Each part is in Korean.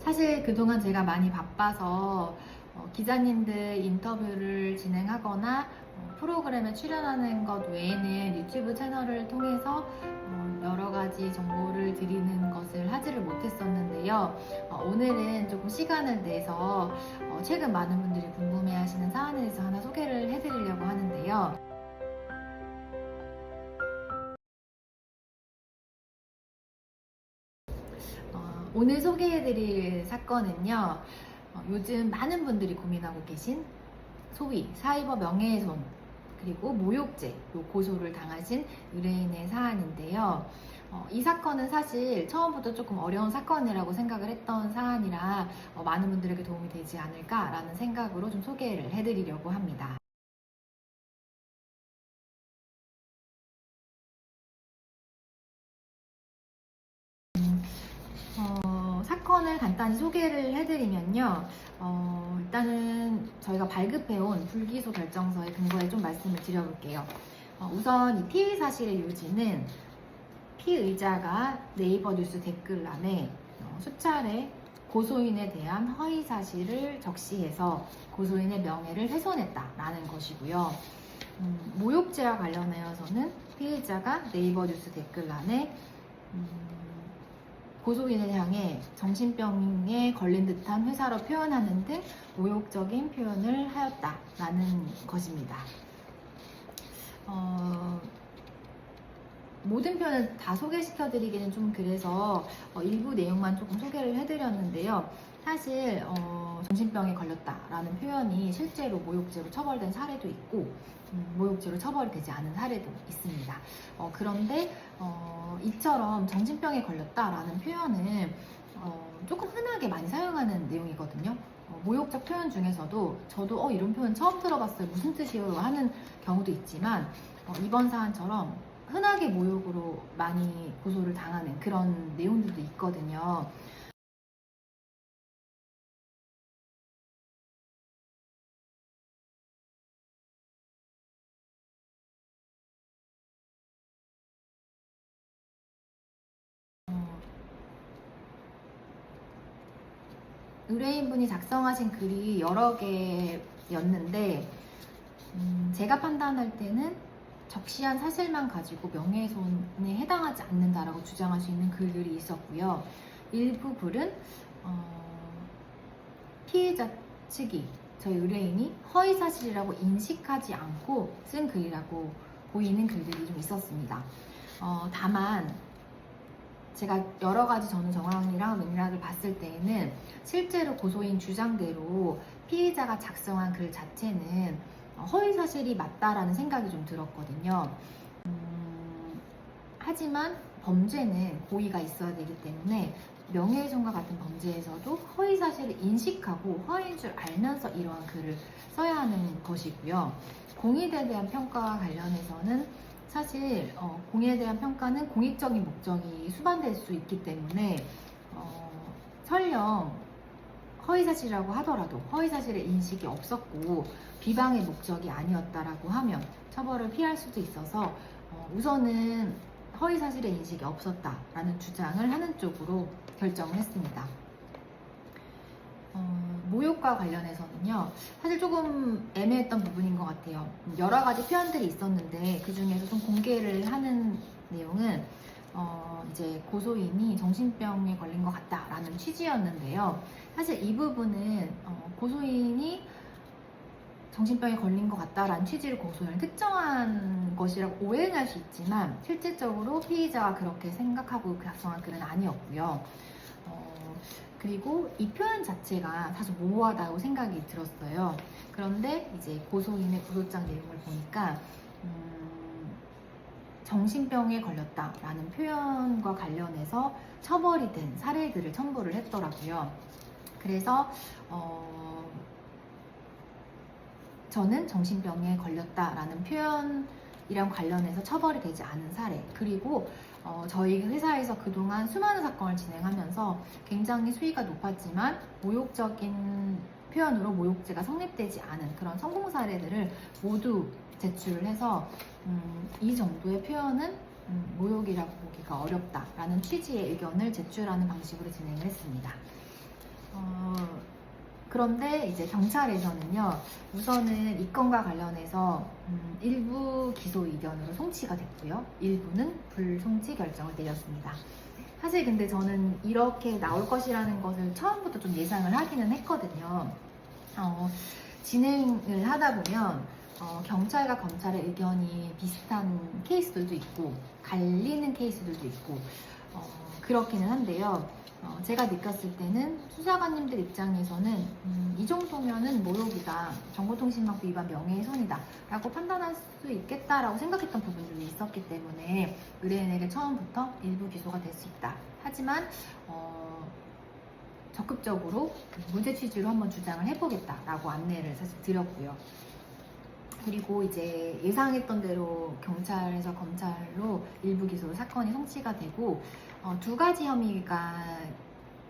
사실 그동안 제가 많이 바빠서 기자님들 인터뷰를 진행하거나 프로그램에 출연하는 것 외에는 유튜브 채널을 통해서 여러 가지 정보를 드리는 것을 하지를 못했었는데요. 오늘은 조금 시간을 내서 최근 많은 분들이 궁금해하시는 사안에 대해서 하나 소개를 해드리려고 하는데요. 오늘 소개해드릴 사건은요, 요즘 많은 분들이 고민하고 계신 소위 사이버 명예훼손 그리고 모욕죄 고소를 당하신 의뢰인의 사안인데요. 이 사건은 사실 처음부터 조금 어려운 사건이라고 생각을 했던 사안이라 많은 분들에게 도움이 되지 않을까라는 생각으로 좀 소개를 해드리려고 합니다. 사건을 간단히 소개를 해드리면요. 일단은 저희가 발급해온 불기소 결정서의 근거에 좀 말씀을 드려볼게요. 우선 이 피의 사실의 요지는 피의자가 네이버 뉴스 댓글란에 수차례 고소인에 대한 허위 사실을 적시해서 고소인의 명예를 훼손했다라는 것이고요. 모욕죄와 관련하여서는 피의자가 네이버 뉴스 댓글란에 고소인을 향해 정신병에 걸린 듯한 회사로 표현하는 등 모욕적인 표현을 하였다라는 것입니다. 모든 표현을 다 소개시켜드리기는 좀 그래서 일부 내용만 조금 소개를 해드렸는데요. 사실 정신병에 걸렸다라는 표현이 실제로 모욕죄로 처벌된 사례도 있고 모욕죄로 처벌이 되지 않은 사례도 있습니다. 그런데 이처럼 정신병에 걸렸다라는 표현은 조금 흔하게 많이 사용하는 내용이거든요. 모욕적 표현 중에서도 저도 이런 표현 처음 들어봤어요. 무슨 뜻이에요? 하는 경우도 있지만 이번 사안처럼 흔하게 모욕으로 많이 고소를 당하는 그런 내용들도 있거든요. 의뢰인분이 작성하신 글이 여러 개였는데 제가 판단할 때는 적시한 사실만 가지고 명예훼손에 해당하지 않는다라고 주장할 수 있는 글들이 있었고요. 일부 글은 피해자 측이 저희 의뢰인이 허위 사실이라고 인식하지 않고 쓴 글이라고 보이는 글들이 좀 있었습니다. 다만 제가 여러 가지 저는 정황이랑 맥락을 봤을 때에는 실제로 고소인 주장대로 피해자가 작성한 글 자체는 허위 사실이 맞다라는 생각이 좀 들었거든요. 하지만 범죄는 고의가 있어야 되기 때문에 명예훼손과 같은 범죄에서도 허위 사실을 인식하고 허위인 줄 알면서 이러한 글을 써야 하는 것이고요. 공익에 대한 평가와 관련해서는 사실 공익에 대한 평가는 공익적인 목적이 수반될 수 있기 때문에 설령 허위사실이라고 하더라도 허위사실의 인식이 없었고 비방의 목적이 아니었다라고 하면 처벌을 피할 수도 있어서 우선은 허위사실의 인식이 없었다라는 주장을 하는 쪽으로 결정을 했습니다. 모욕과 관련해서는요, 사실 조금 애매했던 부분인 것 같아요. 여러 가지 표현들이 있었는데 그 중에서 좀 공개를 하는 내용은 이제 고소인이 정신병에 걸린 것 같다라는 취지였는데요. 사실 이 부분은 고소인이 정신병에 걸린 것 같다라는 취지를 고소인을 특정한 것이라고 오해는 할 수 있지만 실질적으로 피의자가 그렇게 생각하고 작성한 글은 아니었고요. 그리고 이 표현 자체가 사실 모호하다고 생각이 들었어요. 그런데 이제 고소인의 구소장 내용을 보니까 정신병에 걸렸다라는 표현과 관련해서 처벌이 된 사례들을 첨부를 했더라고요. 그래서 저는 정신병에 걸렸다라는 표현이랑 관련해서 처벌이 되지 않은 사례, 그리고 저희 회사에서 그동안 수많은 사건을 진행하면서 굉장히 수위가 높았지만 모욕적인 표현으로 모욕죄가 성립되지 않은 그런 성공 사례들을 모두 제출을 해서 이 정도의 표현은 모욕이라고 보기가 어렵다라는 취지의 의견을 제출하는 방식으로 진행을 했습니다. 그런데 이제 경찰에서는요, 우선은 이 건과 관련해서 일부 기소 의견으로 송치가 됐고요. 일부는 불송치 결정을 내렸습니다. 사실 근데 저는 이렇게 나올 것이라는 것을 처음부터 좀 예상을 하기는 했거든요. 진행을 하다 보면 경찰과 검찰의 의견이 비슷한 케이스들도 있고 갈리는 케이스들도 있고 그렇기는 한데요. 제가 느꼈을 때는 수사관님들 입장에서는 이 정도면은 모욕이다, 정보통신망법 위반 명예훼손이다 라고 판단할 수 있겠다라고 생각했던 부분들이 있었기 때문에 의뢰인에게 처음부터 일부 기소가 될 수 있다. 하지만 적극적으로 문제 취지로 한번 주장을 해보겠다라고 안내를 사실 드렸고요. 그리고 이제 예상했던 대로 경찰에서 검찰로 일부 기소로 사건이 송치가 되고 두 가지 혐의가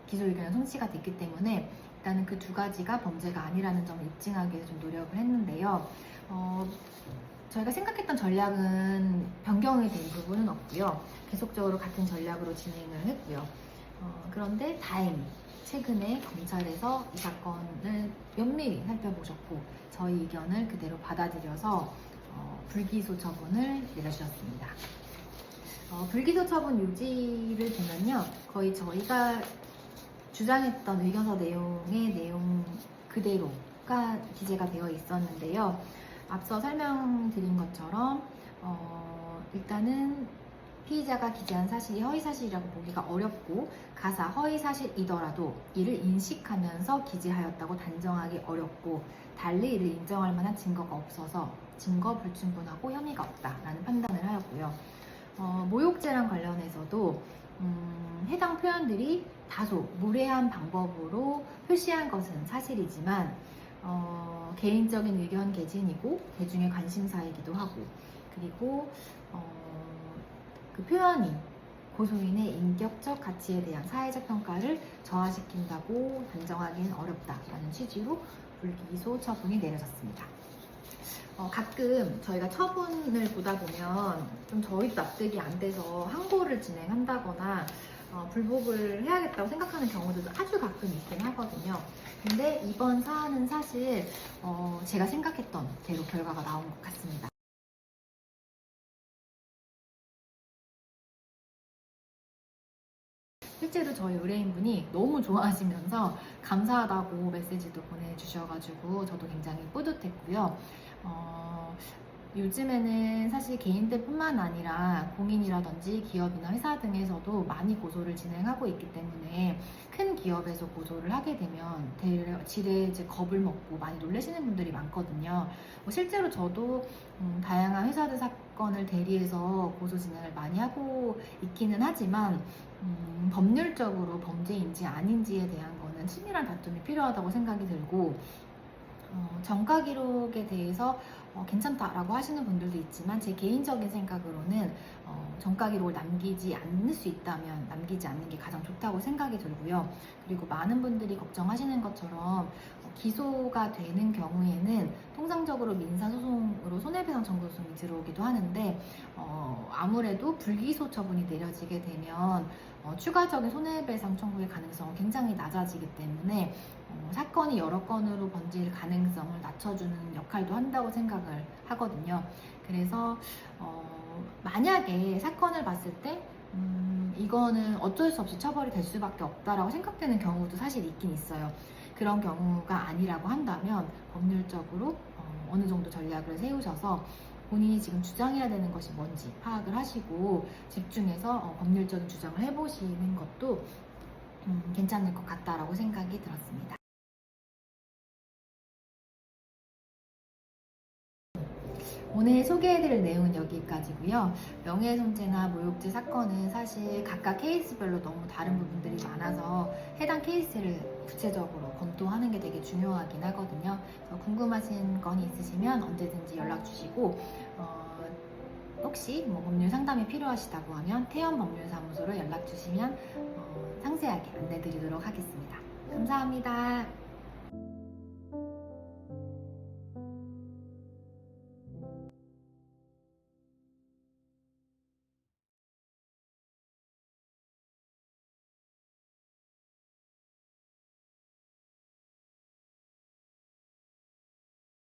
기소 의견에 송치가 됐기 때문에 일단은 그 두 가지가 범죄가 아니라는 점을 입증하기 위해서 좀 노력을 했는데요. 저희가 생각했던 전략은 변경이 된 부분은 없고요. 계속적으로 같은 전략으로 진행을 했고요. 그런데 다행히 최근에 검찰에서 이 사건을 면밀히 살펴보셨고 저희 의견을 그대로 받아들여서 불기소 처분을 내려주셨습니다. 불기소 처분 요지를 보면요, 거의 저희가 주장했던 의견서 내용의 내용 그대로가 기재가 되어 있었는데요. 앞서 설명드린 것처럼 일단은 피의자가 기재한 사실이 허위사실이라고 보기가 어렵고 가사 허위사실이더라도 이를 인식하면서 기재하였다고 단정하기 어렵고 달리 이를 인정할 만한 증거가 없어서 증거 불충분하고 혐의가 없다라는 판단을 하였고요. 모욕죄랑 관련해서도 해당 표현들이 다소 무례한 방법으로 표시한 것은 사실이지만 개인적인 의견 개진이고 대중의 관심사이기도 하고 그리고 그 표현이 고소인의 인격적 가치에 대한 사회적 평가를 저하시킨다고 단정하기는 어렵다라는 취지로 불기소 처분이 내려졌습니다. 가끔 저희가 처분을 보다 보면 좀 저희 납득이 안 돼서 항고를 진행한다거나 불복을 해야겠다고 생각하는 경우들도 아주 가끔 있긴 하거든요. 근데 이번 사안은 사실 제가 생각했던 대로 결과가 나온 것 같습니다. 실제로 저희 의뢰인분이 너무 좋아하시면서 감사하다고 메시지도 보내주셔가지고 저도 굉장히 뿌듯했고요. 요즘에는 사실 개인들뿐만 아니라 공인이라든지 기업이나 회사 등에서도 많이 고소를 진행하고 있기 때문에 큰 기업에서 고소를 하게 되면 지레 이제 겁을 먹고 많이 놀라시는 분들이 많거든요. 실제로 저도 다양한 회사들 사건을 대리해서 고소 진행을 많이 하고 있기는 하지만 법률적으로 범죄인지 아닌지에 대한 거는 치밀한 다툼이 필요하다고 생각이 들고 전과 기록에 대해서 괜찮다라고 하시는 분들도 있지만 제 개인적인 생각으로는 전과 기록을 남기지 않을 수 있다면 남기지 않는 게 가장 좋다고 생각이 들고요. 그리고 많은 분들이 걱정하시는 것처럼 기소가 되는 경우에는 통상적으로 민사소송으로 손해배상 청구 소송이 들어오기도 하는데 아무래도 불기소 처분이 내려지게 되면 추가적인 손해배상 청구의 가능성은 굉장히 낮아지기 때문에 사건이 여러 건으로 번질 가능성을 낮춰주는 역할도 한다고 생각을 하거든요. 그래서 만약에 사건을 봤을 때 이거는 어쩔 수 없이 처벌이 될 수밖에 없다라고 생각되는 경우도 사실 있긴 있어요. 그런 경우가 아니라고 한다면 법률적으로 어느 정도 전략을 세우셔서 본인이 지금 주장해야 되는 것이 뭔지 파악을 하시고 집중해서 법률적인 주장을 해보시는 것도 괜찮을 것 같다라고 생각이 들었습니다. 오늘 소개해드릴 내용은 여기까지고요. 명예훼손죄나 모욕죄 사건은 사실 각각 케이스별로 너무 다른 부분들이 많아서 해당 케이스를 구체적으로 검토하는 게 되게 중요하긴 하거든요. 그래서 궁금하신 건이 있으시면 언제든지 연락 주시고 혹시 법률 상담이 필요하시다고 하면 태연법률사무소로 연락 주시면 상세하게 안내드리도록 하겠습니다. 감사합니다.